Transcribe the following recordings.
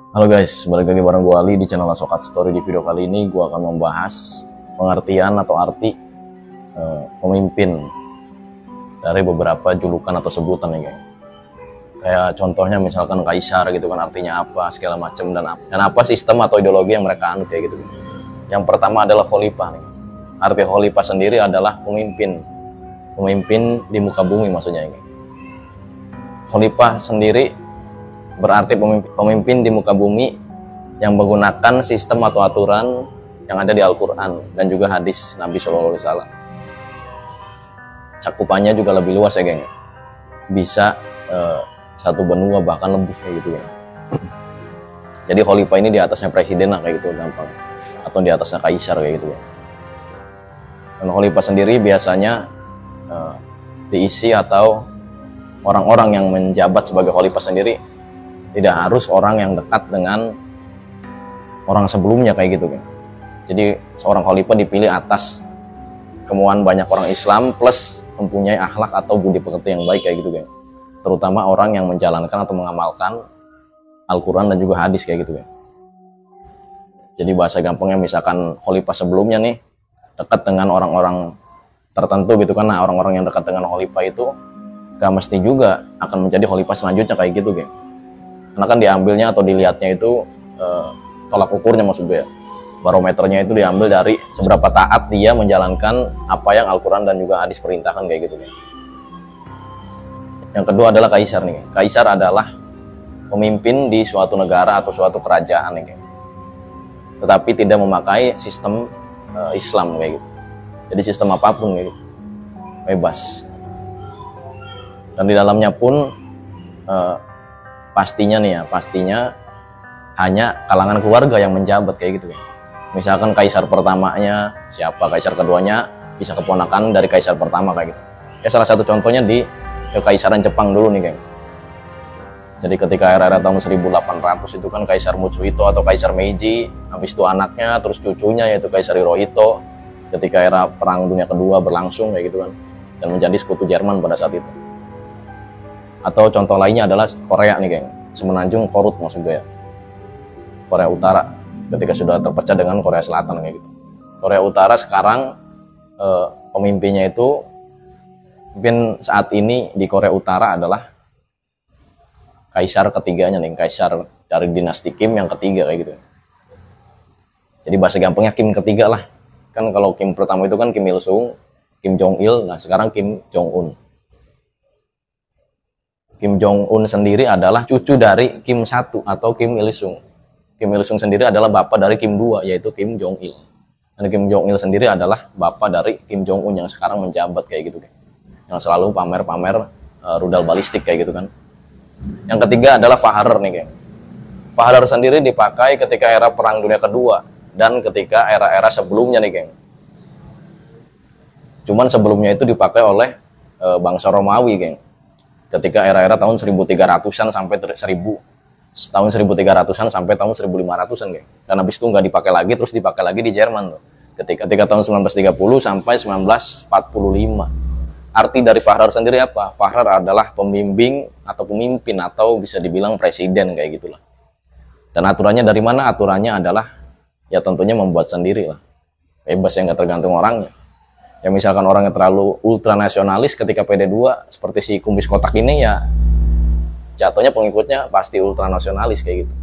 Halo guys, balik lagi bareng gue Ali di channel Sokat Story. Di video kali ini gue akan membahas pengertian atau arti pemimpin dari beberapa julukan atau sebutan ya guys. Kayak contohnya misalkan kaisar gitu kan, artinya apa, segala macam, dan apa sistem atau ideologi yang mereka anut kayak gitu. Yang pertama adalah khalifah nih. Arti khalifah sendiri adalah pemimpin di muka bumi maksudnya ini. Khalifah sendiri berarti pemimpin di muka bumi yang menggunakan sistem atau aturan yang ada di Al-Quran dan juga hadis Nabi Shallallahu Alaihi Wasallam. Cakupannya juga lebih luas ya geng, bisa satu benua bahkan lebih kayak gitu ya. Jadi khalifah ini di atasnya presiden lah kayak gitu gampang, atau di atasnya kaisar kayak gitu ya. Dan khalifah sendiri biasanya diisi atau orang-orang yang menjabat sebagai khalifah sendiri tidak harus orang yang dekat dengan orang sebelumnya kayak gitu kan. Jadi seorang khalifah dipilih atas kemauan banyak orang Islam plus mempunyai akhlak atau budi pekerti yang baik kayak gitu kan. Terutama orang yang menjalankan atau mengamalkan Al-Quran dan juga hadis kayak gitu kan. Jadi bahasa gampangnya misalkan khalifah sebelumnya nih dekat dengan orang-orang tertentu gitu kan. Nah orang-orang yang dekat dengan khalifah itu gak mesti juga akan menjadi khalifah selanjutnya kayak gitu kan. Karena kan diambilnya atau dilihatnya itu tolak ukurnya maksud gue ya. Barometernya itu diambil dari seberapa taat dia menjalankan apa yang Al-Quran dan juga hadis perintahkan kayak gitu kan. Yang kedua adalah kaisar nih. Kaisar adalah pemimpin di suatu negara atau suatu kerajaan nih kan. Tetapi tidak memakai sistem Islam kayak gitu. Jadi sistem apapun kayak gitu. Bebas. Dan di dalamnya pun pastinya hanya kalangan keluarga yang menjabat kayak gitu ya. Misalkan kaisar pertamanya siapa, kaisar keduanya bisa keponakan dari kaisar pertama kayak gitu. Ya salah satu contohnya di kekaisaran Jepang dulu nih geng. Jadi ketika era tahun 1800 itu kan kaisar Mutsuhito atau kaisar Meiji, habis itu anaknya, terus cucunya yaitu kaisar Hirohito. Ketika era perang dunia kedua berlangsung kayak gitu kan, dan menjadi sekutu Jerman pada saat itu. Atau contoh lainnya adalah Korea nih geng, semenanjung Korut maksud gue ya, Korea Utara ketika sudah terpecah dengan Korea Selatan kayak gitu. Korea Utara sekarang pemimpinnya itu mungkin saat ini di Korea Utara adalah kaisar ketiganya nih, kaisar dari dinasti Kim yang ketiga kayak gitu. Jadi bahasa gampangnya Kim ketiga lah. Kan kalau Kim pertama itu kan Kim Il Sung, Kim Jong Il, nah sekarang Kim Jong Un. Kim Jong-un sendiri adalah cucu dari Kim 1 atau Kim Il Sung. Kim Il Sung sendiri adalah bapak dari Kim 2 yaitu Kim Jong Il. Dan Kim Jong Il sendiri adalah bapak dari Kim Jong-un yang sekarang menjabat kayak gitu kan. Yang selalu pamer-pamer rudal balistik kayak gitu kan. Yang ketiga adalah Fahrur nih geng. Fahrur sendiri dipakai ketika era perang dunia kedua dan ketika era-era sebelumnya nih geng. Cuman sebelumnya itu dipakai oleh bangsa Romawi geng. Ketika era-era tahun 1300-an sampai tahun 1300-an sampai tahun 1500-an geng. Dan habis itu nggak dipakai lagi, terus dipakai lagi di Jerman tuh. Ketika tahun 1930 sampai 1945. Arti dari Fahrur sendiri apa? Fahrur adalah pembimbing atau pemimpin atau bisa dibilang presiden kayak gitulah. Dan aturannya dari mana? Aturannya adalah ya tentunya membuat sendiri lah. Bebas yang nggak tergantung orangnya. Ya misalkan orang yang terlalu ultranasionalis ketika PD2 seperti si kumbis kotak ini ya jatuhnya pengikutnya pasti ultranasionalis kayak gitu.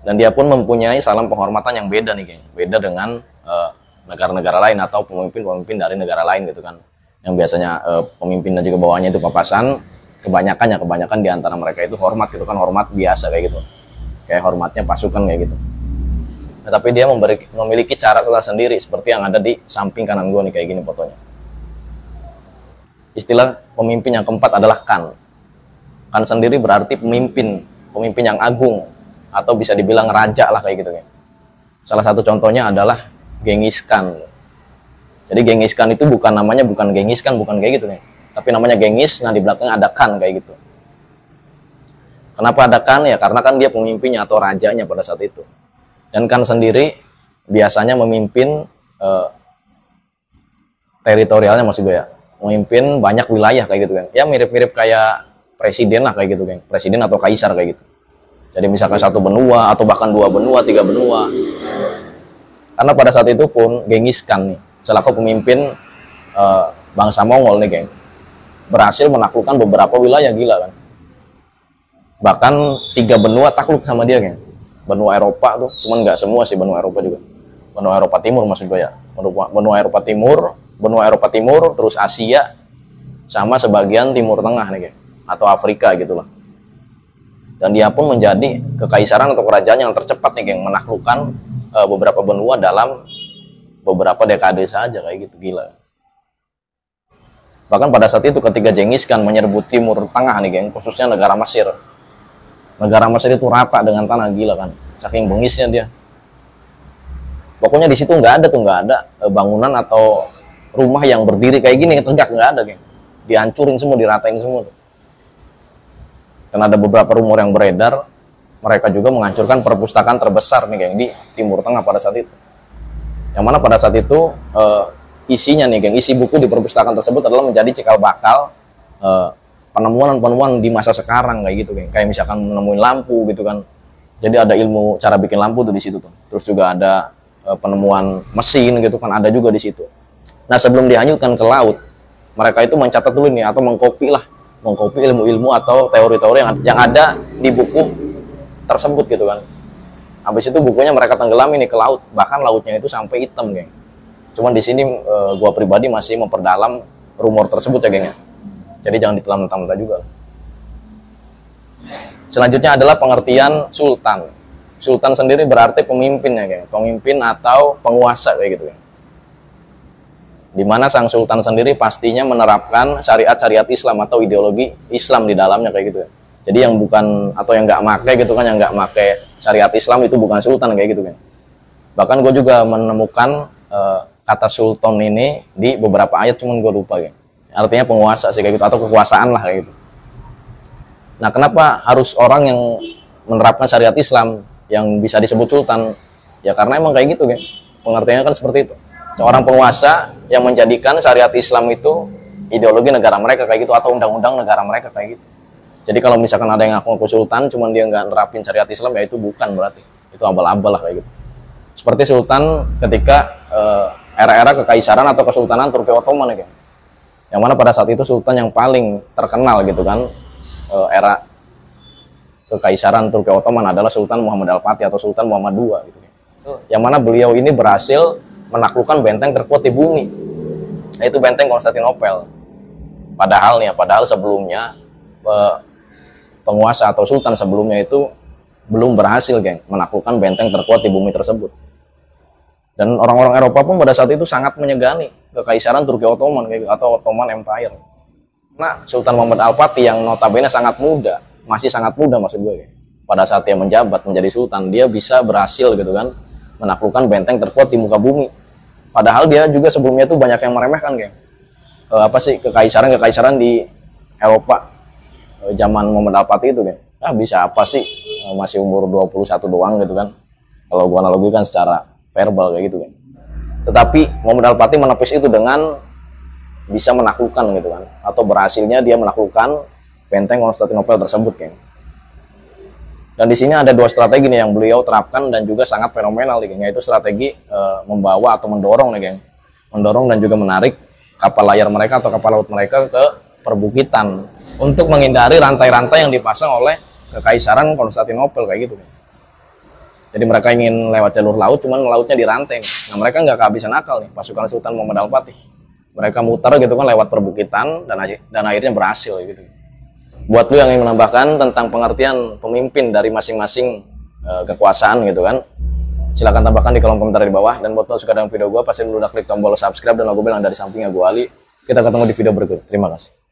Dan dia pun mempunyai salam penghormatan yang beda nih geng. Beda dengan negara-negara lain atau pemimpin-pemimpin dari negara lain gitu kan. Yang biasanya pemimpin dan juga bawahannya itu papasan, kebanyakan di antara mereka itu hormat gitu kan, hormat biasa kayak gitu. Kayak hormatnya pasukan kayak gitu. Nah, tapi dia memiliki cara sendiri seperti yang ada di samping kanan gue nih kayak gini fotonya. Istilah pemimpin yang keempat adalah Khan. Khan sendiri berarti pemimpin yang agung atau bisa dibilang raja lah kayak gitu ya. Salah satu contohnya adalah Genghis Khan. Jadi Genghis Khan itu namanya bukan Genghis Khan, bukan kayak gitu ya. Tapi namanya Genghis, nah di belakangnya ada Khan kayak gitu. Kenapa ada Khan ya? Karena kan dia pemimpinnya atau rajanya pada saat itu. Dan Khan sendiri biasanya memimpin teritorialnya maksud gue ya, memimpin banyak wilayah kayak gitu kan. Ya mirip-mirip kayak presiden lah kayak gitu kan, presiden atau kaisar kayak gitu. Jadi misalkan satu benua atau bahkan dua benua, tiga benua. Karena pada saat itu pun Genghis Khan nih, selaku pemimpin bangsa Mongol nih geng, berhasil menaklukkan beberapa wilayah, gila kan. Bahkan 3 benua takluk sama dia geng. Benua Eropa tuh, cuman nggak semua sih benua Eropa juga. Benua Eropa Timur maksud gue ya. Benua Eropa Timur, terus Asia, sama sebagian Timur Tengah nih geng, atau Afrika gitulah. Dan dia pun menjadi kekaisaran atau kerajaan yang tercepat nih geng, menaklukkan beberapa benua dalam beberapa dekade saja, kayak gitu, gila. Bahkan pada saat itu ketika Genghis Khan menyerbu Timur Tengah nih geng, khususnya negara Mesir. Negara Mesir itu rata dengan tanah, gila kan, saking bengisnya dia. Pokoknya di situ nggak ada bangunan atau rumah yang berdiri kayak gini tegak, nggak ada geng. Dihancurin semua, diratain semua tuh. Dan ada beberapa rumor yang beredar, mereka juga menghancurkan perpustakaan terbesar nih geng di Timur Tengah pada saat itu. Yang mana pada saat itu isinya nih geng, isi buku di perpustakaan tersebut adalah menjadi cikal bakal penemuan di masa sekarang kayak gitu geng. Kayak misalkan menemuin lampu gitu kan. Jadi ada ilmu cara bikin lampu tuh di situ tuh. Terus juga ada penemuan mesin gitu kan, ada juga di situ. Nah, sebelum dihanyutkan ke laut, mereka itu mencatat dulu nih atau mengkopi ilmu-ilmu atau teori-teori yang ada di buku tersebut gitu kan. Habis itu bukunya mereka tenggelami nih ke laut, bahkan lautnya itu sampai hitam geng. Cuman di sini gua pribadi masih memperdalam rumor tersebut ya geng ya. Jadi jangan ditelan mentah-mentah juga. Selanjutnya adalah pengertian sultan. Sultan sendiri berarti pemimpin ya geng, pemimpin atau penguasa kayak gitu geng. Dimana sang sultan sendiri pastinya menerapkan syariat-syariat Islam atau ideologi Islam di dalamnya kayak gitu ya. Jadi yang bukan atau yang nggak make gitu kan, yang nggak make syariat Islam itu bukan sultan kayak gitu kan. Bahkan gue juga menemukan kata sultan ini di beberapa ayat, cuman gue lupa ya. Artinya penguasa sih kayak gitu, atau kekuasaan lah kayak gitu. Nah, kenapa harus orang yang menerapkan syariat Islam yang bisa disebut sultan? Ya karena emang kayak gitu kan. Pengertiannya kan seperti itu. Seorang penguasa yang menjadikan syariat Islam itu ideologi negara mereka kayak gitu, atau undang-undang negara mereka kayak gitu. Jadi kalau misalkan ada yang ngaku sultan cuman dia nggak nerapin syariat Islam, ya itu bukan berarti. Itu abal-abal lah kayak gitu. Seperti sultan ketika era-era kekaisaran atau kesultanan Turki Ottoman ya kan. Yang mana pada saat itu sultan yang paling terkenal gitu kan, era kekaisaran Turki Ottoman adalah Sultan Muhammad Al-Fatih atau Sultan Muhammad II gitu kan. Yang mana beliau ini berhasil menaklukkan benteng terkuat di bumi, yaitu benteng Konstantinopel. Padahal sebelumnya penguasa atau sultan sebelumnya itu belum berhasil geng menaklukkan benteng terkuat di bumi tersebut. Dan orang-orang Eropa pun pada saat itu sangat menyegani kekaisaran Turki Ottoman atau Ottoman Empire. Nah, Sultan Muhammad Al-Fatih yang notabene sangat muda, masih sangat muda maksud gue, pada saat dia menjabat menjadi sultan, dia bisa berhasil gitu kan menaklukkan benteng terkuat di muka bumi. Padahal dia juga sebelumnya itu banyak yang meremehkan geng. Kekaisaran di Eropa zaman Muhammad Al-Fatih itu geng. Bisa apa sih, masih umur 21 doang gitu kan. Kalau gua analogikan secara verbal kayak gitu kan. Tetapi Muhammad Al-Fatih menepis itu dengan bisa menaklukkan gitu kan, atau berhasilnya dia menaklukkan benteng Konstantinopel tersebut geng. Dan di sini ada 2 strategi nih yang beliau terapkan dan juga sangat fenomenal nih geng, yaitu strategi membawa atau mendorong nih geng. Mendorong dan juga menarik kapal layar mereka atau kapal laut mereka ke perbukitan untuk menghindari rantai-rantai yang dipasang oleh kekaisaran Konstantinopel kayak gitu geng. Jadi mereka ingin lewat jalur laut, cuman lautnya dirantai. Nah, mereka nggak kehabisan akal nih, pasukan Sultan Muhammad Al-Fatih. Mereka muter gitu kan lewat perbukitan dan akhirnya berhasil gitu. Buat lu yang ingin menambahkan tentang pengertian pemimpin dari masing-masing kekuasaan gitu kan, silahkan tambahkan di kolom komentar di bawah. Dan buat lo suka dengan video gue, pasti lu udah klik tombol subscribe dan logo bel yang dari sampingnya gue Ali. Kita ketemu di video berikut. Terima kasih.